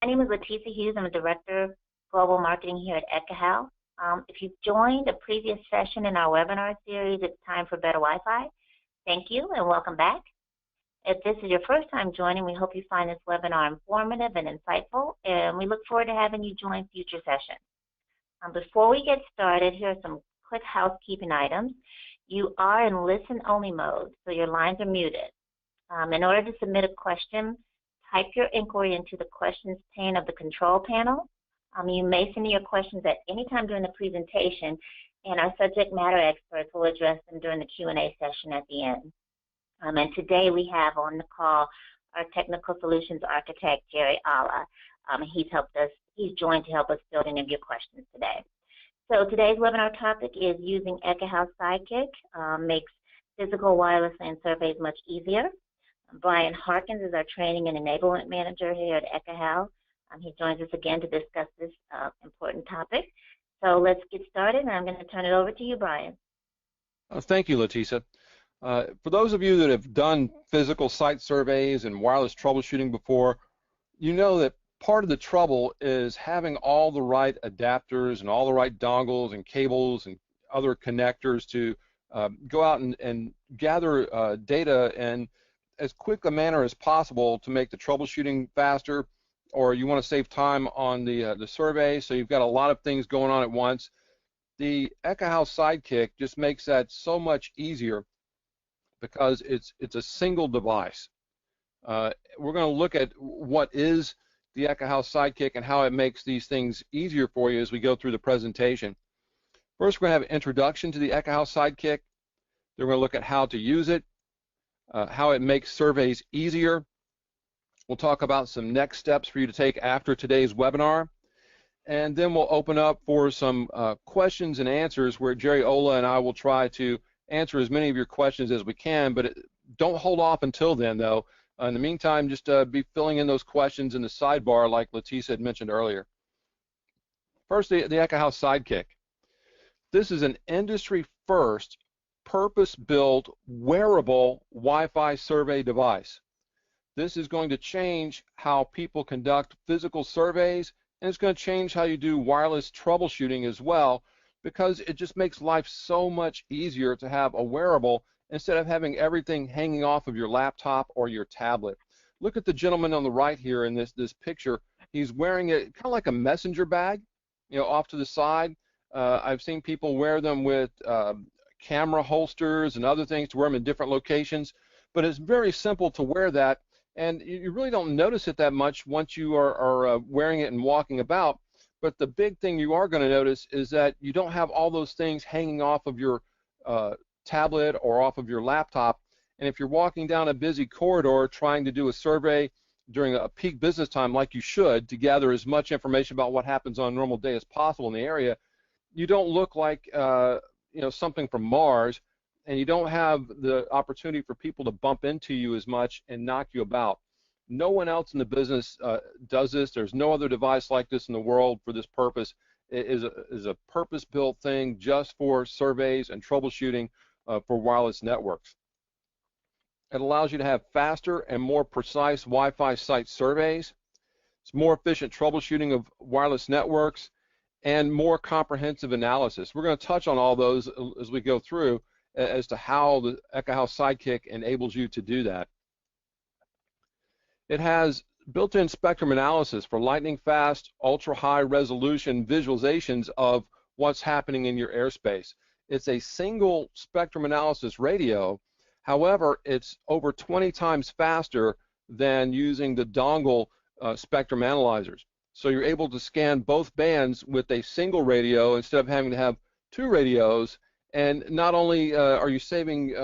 name is Leticia Hughes. I'm a Director of Global Marketing here at Ekahau. If you've joined a previous session in our webinar series, it's time for better Wi-Fi. Thank you and welcome back. If this is your first time joining, we hope you find this webinar informative and insightful, and we look forward to having you join future sessions. Before we get started, here are some quick housekeeping items. You are in listen-only mode, so your lines are muted. In order to submit a question, type your inquiry into the questions pane of the control panel. You may send your questions at any time during the presentation, and our subject matter experts will address them during the Q&A session at the end. And today we have on the call our technical solutions architect, Jerry Alla. He's joined to help us field any of your questions today. So today's webinar topic is using Ekahau Sidekick, makes physical, wireless LAN surveys much easier. Brian Harkins is our training and enablement manager here at Ekahau. He joins us again to discuss this important topic. So let's get started, and I'm going to turn it over to you, Brian. Thank you, Leticia. For those of you that have done physical site surveys and wireless troubleshooting before, you know that part of the trouble is having all the right adapters and all the right dongles and cables and other connectors to go out and gather data in as quick a manner as possible to make the troubleshooting faster, or you want to save time on the survey, so you've got a lot of things going on at once. The Ekahau Sidekick just makes that so much easier because it's a single device. We're going to look at what is the Ekahau Sidekick and how it makes these things easier for you as we go through the presentation. First, we're going to have an introduction to the Ekahau Sidekick. Then we're going to look at how to use it, how it makes surveys easier. We'll talk about some next steps for you to take after today's webinar. And then we'll open up for some questions and answers where Jerry Ola and I will try to answer as many of your questions as we can, but don't hold off until then, though. In the meantime, just be filling in those questions in the sidebar like Leticia had mentioned earlier. First, the Ekahau Sidekick. This is an industry-first, purpose-built, wearable Wi-Fi survey device. This is going to change how people conduct physical surveys, and it's going to change how you do wireless troubleshooting as well, because it just makes life so much easier to have a wearable instead of having everything hanging off of your laptop or your tablet. Look at the gentleman on the right here in this picture. He's wearing it kind of like a messenger bag, off to the side. I've seen people wear them with camera holsters and other things to wear them in different locations, but it's very simple to wear that, and you really don't notice it that much once you are wearing it and walking about. But the big thing you are going to notice is that you don't have all those things hanging off of your tablet or off of your laptop. And if you're walking down a busy corridor trying to do a survey during a peak business time like you should to gather as much information about what happens on a normal day as possible in the area, you don't look like something from Mars, and you don't have the opportunity for people to bump into you as much and knock you about. No one else in the business does this. There's no other device like this in the world for this purpose. It is a purpose-built thing just for surveys and troubleshooting for wireless networks. It allows you to have faster and more precise Wi-Fi site surveys. It's more efficient troubleshooting of wireless networks and more comprehensive analysis. We're going to touch on all those as we go through as to how the Ekahau Sidekick enables you to do that. It has built-in spectrum analysis for lightning-fast, ultra-high resolution visualizations of what's happening in your airspace. It's a single spectrum analysis radio. However, it's over 20 times faster than using the dongle spectrum analyzers. So you're able to scan both bands with a single radio instead of having to have two radios. And not only are you saving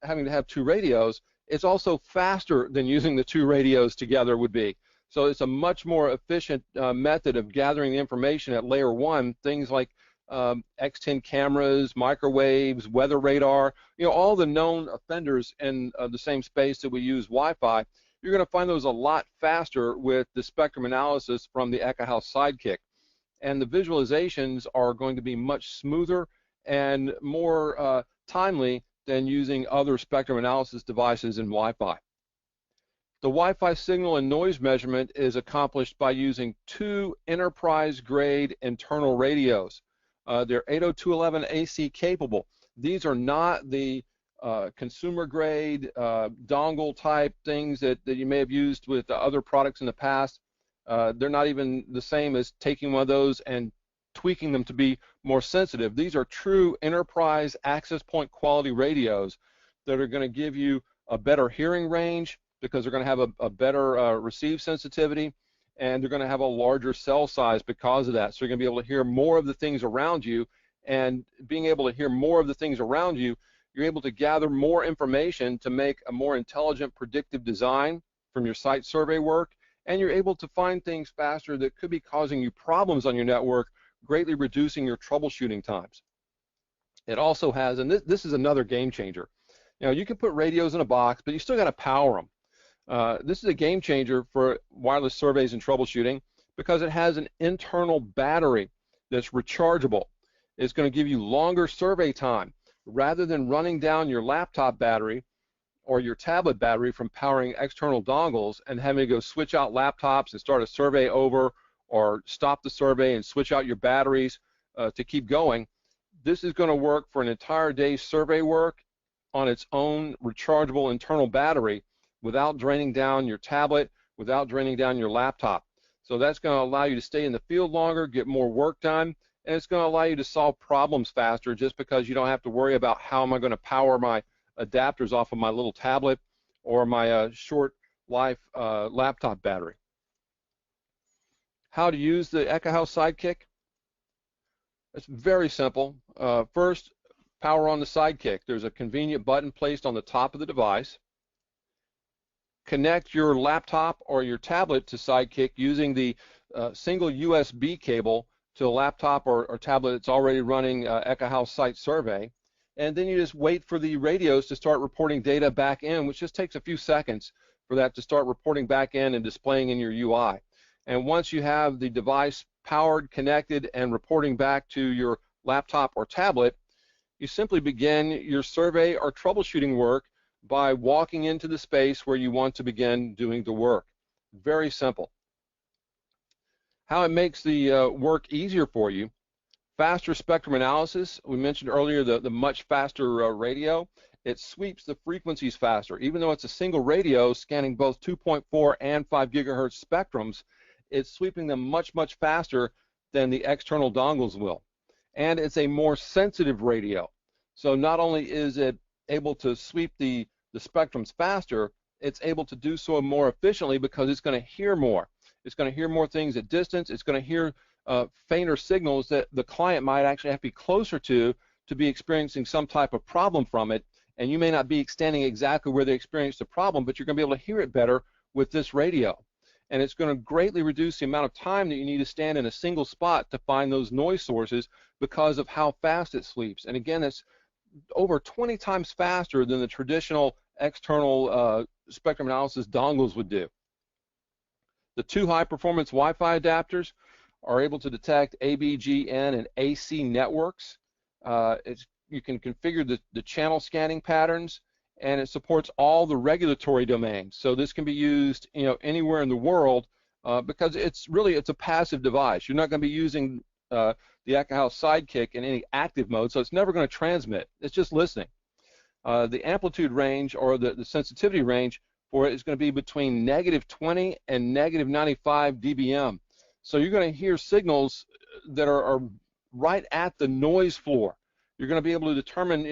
having to have two radios, it's also faster than using the two radios together would be. So it's a much more efficient method of gathering the information at layer one, things like X10 cameras, microwaves, weather radar, all the known offenders in the same space that we use Wi-Fi. You're going to find those a lot faster with the spectrum analysis from the Ekahau Sidekick. And the visualizations are going to be much smoother and more timely than using other spectrum analysis devices in Wi-Fi. The Wi-Fi signal and noise measurement is accomplished by using two enterprise-grade internal radios. They're 802.11 AC capable. These are not the consumer-grade dongle type things that you may have used with other products in the past. They're not even the same as taking one of those and tweaking them to be more sensitive. These are true enterprise access point quality radios that are going to give you a better hearing range because they're going to have a better receive sensitivity, and they're going to have a larger cell size because of that. So you're going to be able to hear more of the things around you, and being able to hear more of the things around you, you're able to gather more information to make a more intelligent predictive design from your site survey work, and you're able to find things faster that could be causing you problems on your network, greatly reducing your troubleshooting times. It also has, and this is another game changer. You know, you can put radios in a box, but you still got to power them. This is a game changer for wireless surveys and troubleshooting because it has an internal battery that's rechargeable. It's going to give you longer survey time. Rather than running down your laptop battery or your tablet battery from powering external dongles and having to go switch out laptops and start a survey over, or stop the survey and switch out your batteries to keep going, this is going to work for an entire day's survey work on its own rechargeable internal battery without draining down your tablet, without draining down your laptop. So that's going to allow you to stay in the field longer, get more work done, and it's going to allow you to solve problems faster just because you don't have to worry about how am I going to power my adapters off of my little tablet or my short life laptop battery. How to use the Ekahau Sidekick? It's very simple. First, power on the Sidekick. There's a convenient button placed on the top of the device. Connect your laptop or your tablet to Sidekick using the single USB cable to a laptop or tablet that's already running Ekahau Site Survey. And then you just wait for the radios to start reporting data back in, which just takes a few seconds for that to start reporting back in and displaying in your UI. And once you have the device powered, connected, and reporting back to your laptop or tablet, you simply begin your survey or troubleshooting work by walking into the space where you want to begin doing the work. Very simple. How it makes the work easier for you: faster spectrum analysis. We mentioned earlier the much faster radio. It sweeps the frequencies faster. Even though it's a single radio scanning both 2.4 and 5 gigahertz spectrums, it's sweeping them much, much faster than the external dongles will. And it's a more sensitive radio. So not only is it able to sweep the spectrums faster, it's able to do so more efficiently because it's going to hear more. It's going to hear more things at distance. It's going to hear fainter signals that the client might actually have to be closer to be experiencing some type of problem from it. And you may not be standing exactly where they experienced the problem, but you're going to be able to hear it better with this radio. And it's going to greatly reduce the amount of time that you need to stand in a single spot to find those noise sources because of how fast it sweeps. And again, it's over 20 times faster than the traditional external spectrum analysis dongles would do. The two high-performance Wi-Fi adapters are able to detect ABGN and AC networks. You can configure the channel scanning patterns, and it supports all the regulatory domains. So this can be used, anywhere in the world because it's a passive device. You're not going to be using the Ekahau Sidekick in any active mode, so it's never going to transmit. It's just listening. The amplitude range, or the sensitivity range for it, is going to be between -20 and -95 dBm. So you're going to hear signals that are right at the noise floor. You're going to be able to determine,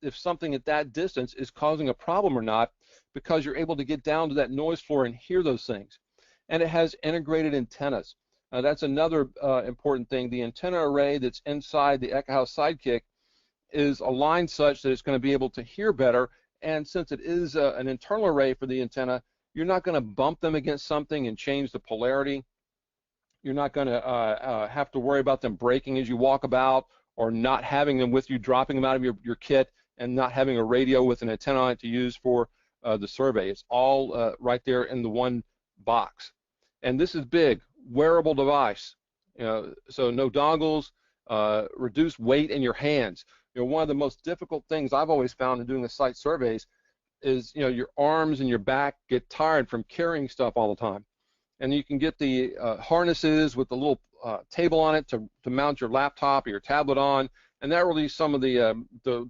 if something at that distance is causing a problem or not, because you're able to get down to that noise floor and hear those things. And it has integrated antennas. That's another important thing. The antenna array that's inside the Ekahau Sidekick is aligned such that it's going to be able to hear better. And since it is an internal array for the antenna, you're not going to bump them against something and change the polarity. You're not going to have to worry about them breaking as you walk about, or not having them with you, dropping them out of your kit, and not having a radio with an antenna on it to use for the survey. It's all right there in the one box. And this is big, wearable device. So no dongles, reduced weight in your hands. One of the most difficult things I've always found in doing the site surveys is, you know, your arms and your back get tired from carrying stuff all the time. And you can get the harnesses with the little table on it to mount your laptop or your tablet on, and that relieves some of the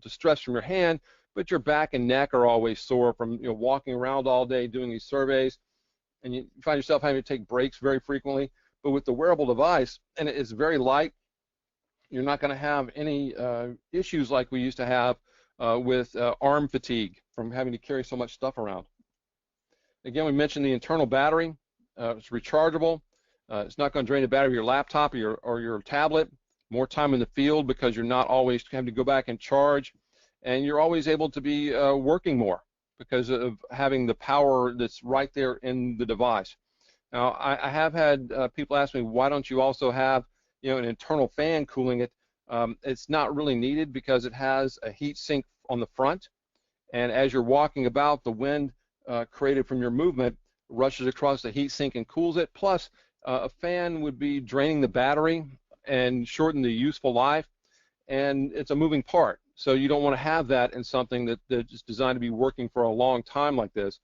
stress from your hand, but your back and neck are always sore from, you know, walking around all day doing these surveys, and you find yourself having to take breaks very frequently. But with the wearable device, and it's very light, you're not going to have any issues like we used to have with arm fatigue from having to carry so much stuff around. Again, we mentioned the internal battery. It's rechargeable. It's not going to drain the battery of your laptop or your tablet. More time in the field because you're not always having to go back and charge, and you're always able to be working more because of having the power that's right there in the device. Now, I have had people ask me, why don't you also have, you know, an internal fan cooling it? It's not really needed because it has a heat sink on the front, and as you're walking about, the wind created from your movement rushes across the heat sink and cools it. Plus, a fan would be draining the battery and shorten the useful life, and it's a moving part. So you don't want to have that in something that is designed to be working for a long time like this.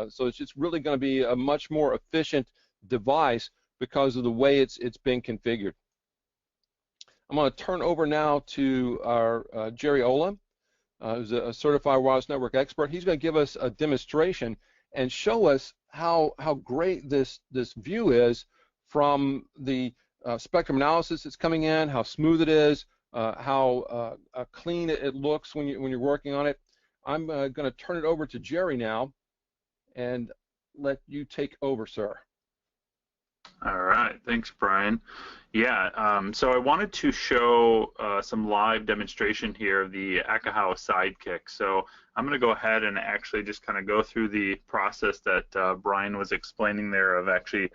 So it's just really going to be a much more efficient device because of the way it's been configured. I'm going to turn over now to our Jerry Ola, who's a certified wireless network expert. He's going to give us a demonstration and show us how great this view is from the spectrum analysis that's coming in, how smooth it is, how clean it looks when you're working on it. I'm going to turn it over to Jerry now and let you take over, sir. All right, thanks, Brian. Yeah, so I wanted to show some live demonstration here of the Ekahau Sidekick. So I'm going to go ahead and actually just kind of go through the process that Brian was explaining there of actually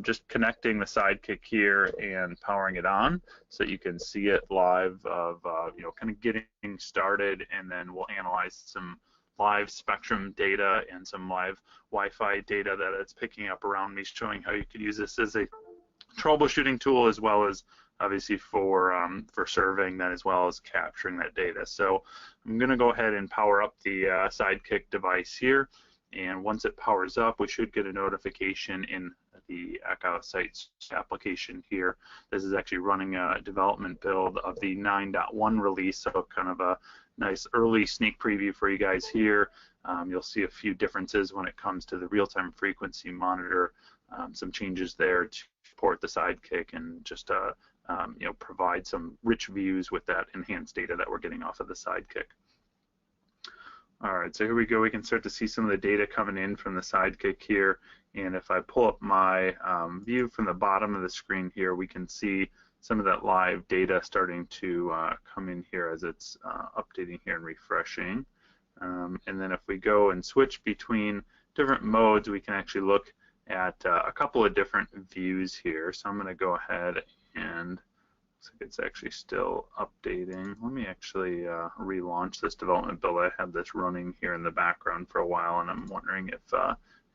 just connecting the Sidekick here and powering it on so that you can see it live of, you know, kind of getting started, and then we'll analyze some live spectrum data and some live Wi-Fi data that it's picking up around me, showing how you could use this as a troubleshooting tool as well as obviously for surveying that as well as capturing that data. So I'm going to go ahead and power up the Sidekick device here, and once it powers up, we should get a notification in the Ekahau Sites application here. This is actually running a development build of the 9.1 release, so kind of a nice early sneak preview for you guys here. You'll see a few differences when it comes to the real-time frequency monitor, some changes there to support the Sidekick, and just you know, provide some rich views with that enhanced data that we're getting off of the Sidekick. All right, so here we go. We can start to see some of the data coming in from the Sidekick here, and if I pull up my view from the bottom of the screen here, we can see some of that live data starting to come in here as it's updating here and refreshing. And then if we go and switch between different modes, we can actually look at a couple of different views here. So I'm going to go ahead and looks like it's actually still updating. Let me actually relaunch this development build. I had this running here in the background for a while, and I'm wondering if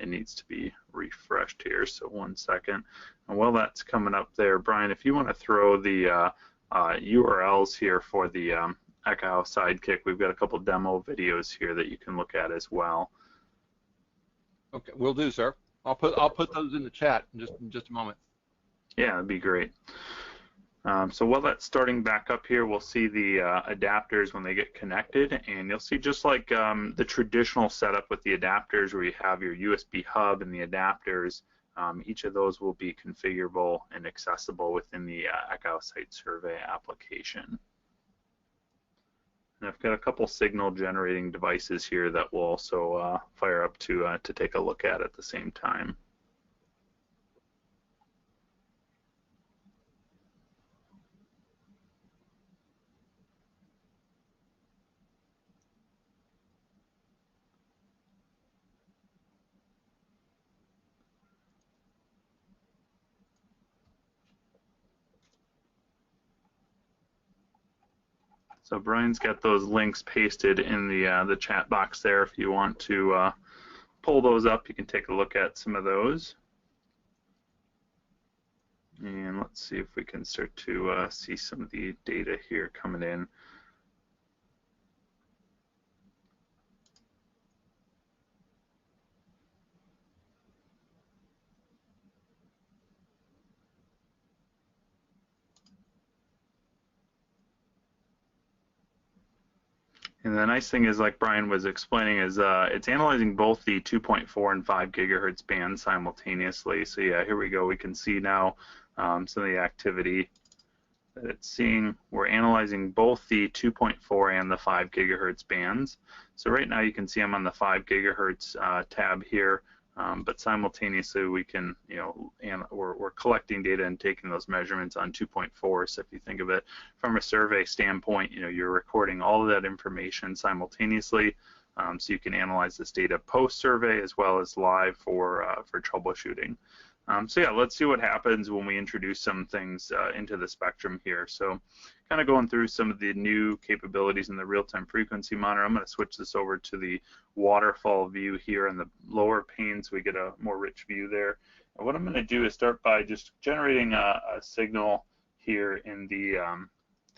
it needs to be refreshed here. So 1 second. And while that's coming up there, Brian, if you want to throw the URLs here for the Ekahau Sidekick, we've got a couple demo videos here that you can look at as well. Okay, will do, sir. I'll put those in the chat in just a moment. Yeah, that'd be great. So while that's starting back up here, we'll see the adapters when they get connected, and you'll see just like the traditional setup with the adapters where you have your USB hub and the adapters, each of those will be configurable and accessible within the Ekahau Site Survey application. And I've got a couple signal generating devices here that will also fire up to take a look at the same time. So Brian's got those links pasted in the chat box there. If you want to pull those up, you can take a look at some of those. And let's see if we can start to see some of the data here coming in. And the nice thing is, like Brian was explaining, is it's analyzing both the 2.4 and 5 gigahertz bands simultaneously. So yeah, here we go. We can see now some of the activity that it's seeing. We're analyzing both the 2.4 and the 5 gigahertz bands. So right now you can see I'm on the 5 gigahertz tab here, but simultaneously we can, we're collecting data and taking those measurements on 2.4. So if you think of it from a survey standpoint, you're recording all of that information simultaneously, so you can analyze this data post-survey as well as live for troubleshooting. So yeah, let's see what happens when we introduce some things into the spectrum here. So kind of going through some of the new capabilities in the real-time frequency monitor. I'm going to switch this over to the waterfall view here in the lower pane so we get a more rich view there. And what I'm going to do is start by just generating a signal here in the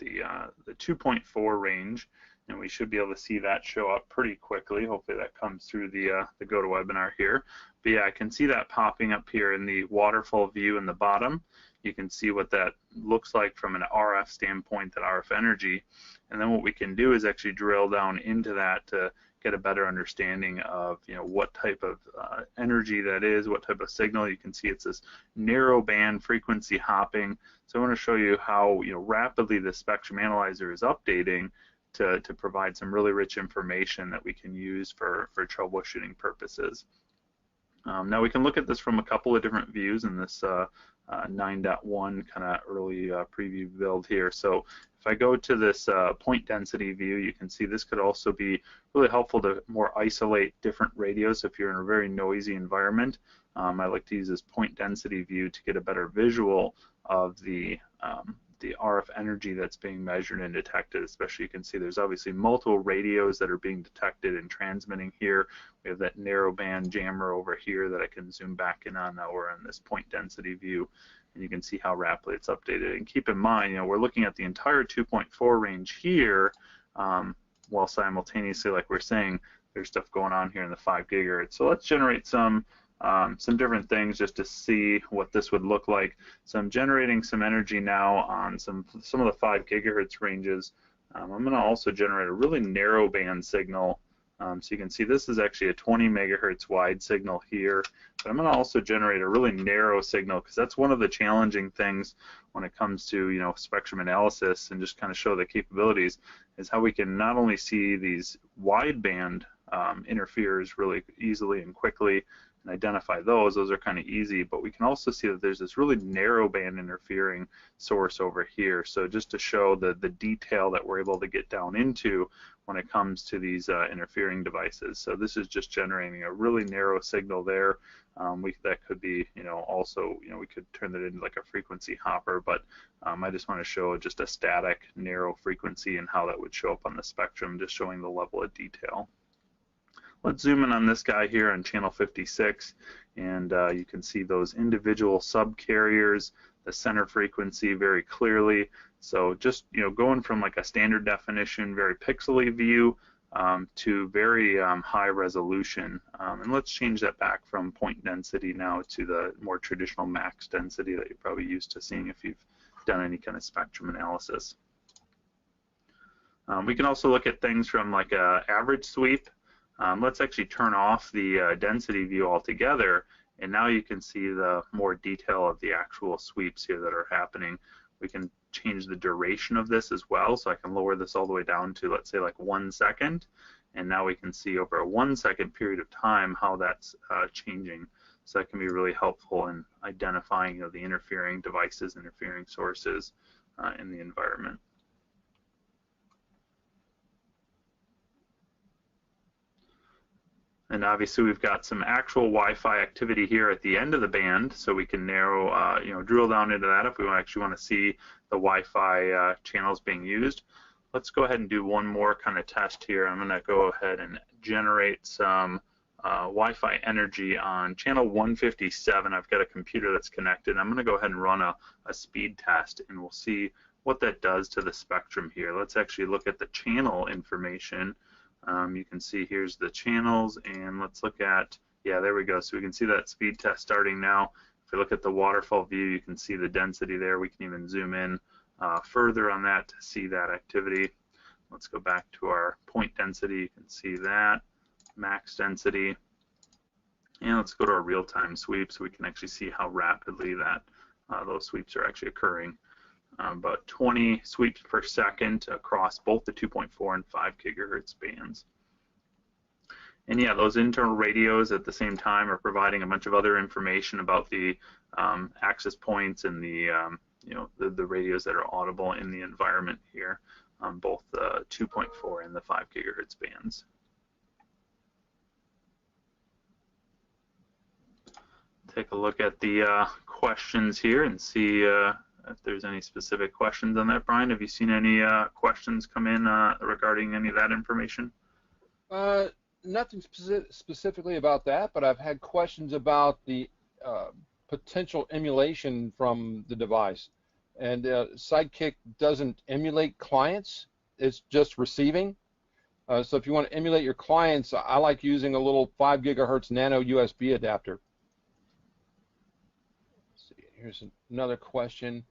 2.4 range. And we should be able to see that show up pretty quickly. Hopefully that comes through the GoToWebinar here. But yeah, I can see that popping up here in the waterfall view in the bottom. You can see what that looks like from an RF standpoint, that RF energy. And then what we can do is actually drill down into that to get a better understanding of what type of energy that is, what type of signal. You can see it's this narrow band frequency hopping. So I want to show you how rapidly the spectrum analyzer is updating to provide some really rich information that we can use for troubleshooting purposes. Now we can look at this from a couple of different views in this 9.1 kind of early preview build here. So if I go to this point density view, you can see this could also be really helpful to more isolate different radios if you're in a very noisy environment. I like to use this point density view to get a better visual of the RF energy that's being measured and detected. Especially, you can see there's obviously multiple radios that are being detected and transmitting here. We have that narrow band jammer over here that I can zoom back in on. Now we're in this point density view, and you can see how rapidly it's updated. And keep in mind, we're looking at the entire 2.4 range here, while simultaneously, like we're saying, there's stuff going on here in the 5 gigahertz. So let's generate some different things just to see what this would look like. So I'm generating some energy now on some of the 5 gigahertz ranges. I'm going to also generate a really narrow band signal. So you can see this is actually a 20 megahertz wide signal here. But I'm going to also generate a really narrow signal, because that's one of the challenging things when it comes to spectrum analysis, and just kind of show the capabilities, is how we can not only see these wide band interferers really easily and quickly, identify those are kind of easy, but we can also see that there's this really narrow band interfering source over here. So just to show the detail that we're able to get down into when it comes to these interfering devices. So this is just generating a really narrow signal there. That could be, also, we could turn that into like a frequency hopper, but I just want to show just a static narrow frequency and how that would show up on the spectrum, just showing the level of detail. Let's zoom in on this guy here on channel 56, and you can see those individual subcarriers, the center frequency very clearly. So just going from like a standard definition, very pixely view to very high resolution. And let's change that back from point density now to the more traditional max density that you're probably used to seeing if you've done any kind of spectrum analysis. We can also look at things from like a average sweep. Let's actually turn off the density view altogether, and now you can see the more detail of the actual sweeps here that are happening. We can change the duration of this as well, so I can lower this all the way down to, let's say, like 1 second, and now we can see over a 1 second period of time how that's changing. So that can be really helpful in identifying the interfering devices, interfering sources in the environment. And obviously we've got some actual Wi-Fi activity here at the end of the band, so we can narrow, drill down into that if we actually want to see the Wi-Fi channels being used. Let's go ahead and do one more kind of test here. I'm going to go ahead and generate some Wi-Fi energy on channel 157. I've got a computer that's connected. I'm going to go ahead and run a speed test, and we'll see what that does to the spectrum here. Let's actually look at the channel information. You can see here's the channels, and let's look at, yeah, there we go. So we can see that speed test starting now. If we look at the waterfall view, you can see the density there. We can even zoom in further on that to see that activity. let's go back to our point density. You can see that, max density. And let's go to our real-time sweep so we can actually see how rapidly that those sweeps are actually occurring. About 20 sweeps per second across both the 2.4 and 5 gigahertz bands. And yeah, those internal radios at the same time are providing a bunch of other information about the access points and the the radios that are audible in the environment here on both the 2.4 and the 5 gigahertz bands. Take a look at the questions here and see if there's any specific questions on that. Brian, have you seen any questions come in regarding any of that information? Nothing specifically about that, but I've had questions about the potential emulation from the device. And Sidekick doesn't emulate clients, it's just receiving. So if you want to emulate your clients, I like using a little 5 gigahertz nano USB adapter. Let's see, here's another question.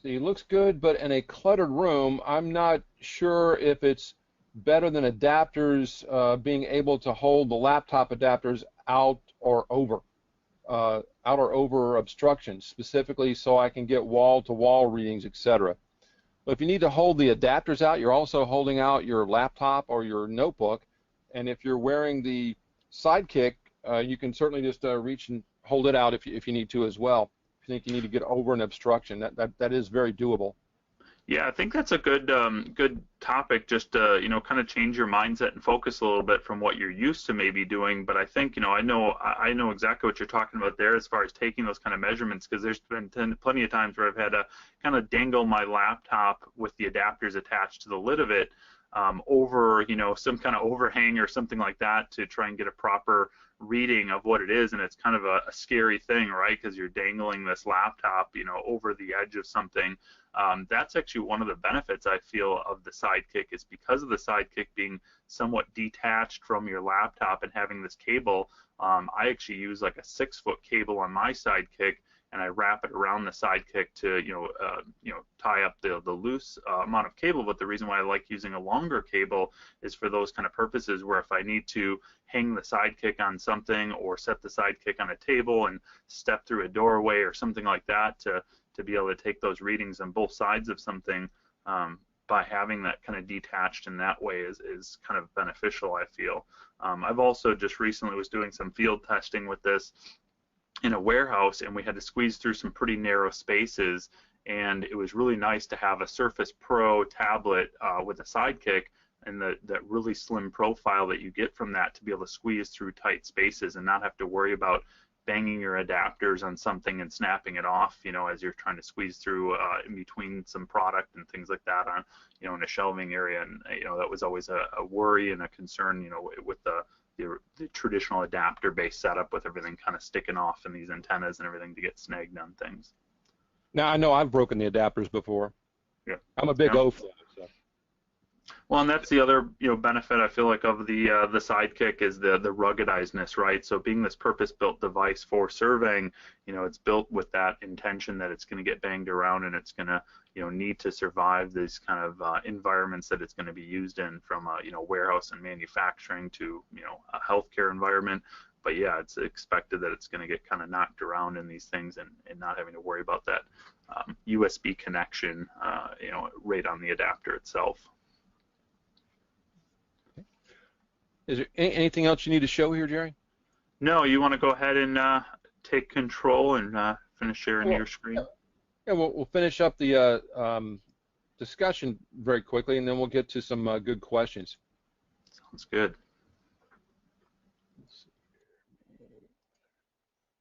See, it looks good, but in a cluttered room, I'm not sure if it's better than adapters being able to hold the laptop adapters out or over obstructions, specifically so I can get wall-to-wall readings, etc. But if you need to hold the adapters out, you're also holding out your laptop or your notebook, and if you're wearing the Sidekick, you can certainly just reach and hold it out if you need to as well. If you think you need to get over an obstruction, that is very doable. Yeah, I think that's a good good topic. Just to, kind of change your mindset and focus a little bit from what you're used to maybe doing. But I think I know exactly what you're talking about there as far as taking those kind of measurements, because there's been plenty of times where I've had to kind of dangle my laptop with the adapters attached to the lid of it over some kind of overhang or something like that to try and get a proper reading of what it is, and it's kind of a scary thing, right? Because you're dangling this laptop over the edge of something. That's actually one of the benefits I feel of the Sidekick, is because of the Sidekick being somewhat detached from your laptop and having this cable. I actually use like a 6-foot cable on my Sidekick, and I wrap it around the Sidekick to tie up the loose amount of cable. But the reason why I like using a longer cable is for those kind of purposes, where if I need to hang the Sidekick on something or set the Sidekick on a table and step through a doorway or something like that to be able to take those readings on both sides of something, by having that kind of detached in that way is kind of beneficial, I feel. I've also just recently was doing some field testing with this in a warehouse, and we had to squeeze through some pretty narrow spaces, and it was really nice to have a Surface Pro tablet with a Sidekick and that really slim profile that you get from that to be able to squeeze through tight spaces and not have to worry about banging your adapters on something and snapping it off, as you're trying to squeeze through in between some product and things like that on, in a shelving area. And that was always a worry and a concern, with the traditional adapter-based setup, with everything kind of sticking off and these antennas and everything to get snagged on things. Now, I know I've broken the adapters before. Yeah, I'm a big oaf. So. Well, and that's the other benefit I feel like of the Sidekick is the ruggedizedness, right? So being this purpose-built device for surveying, it's built with that intention that it's going to get banged around and it's going to need to survive these kind of environments that it's going to be used in, from warehouse and manufacturing to a healthcare environment. But yeah, it's expected that it's going to get kind of knocked around in these things and not having to worry about that USB connection, right on the adapter itself. Is there anything else you need to show here, Jerry? No, you want to go ahead and take control and finish sharing your screen? Yeah, we'll finish up the discussion very quickly, and then we'll get to some good questions. Sounds good.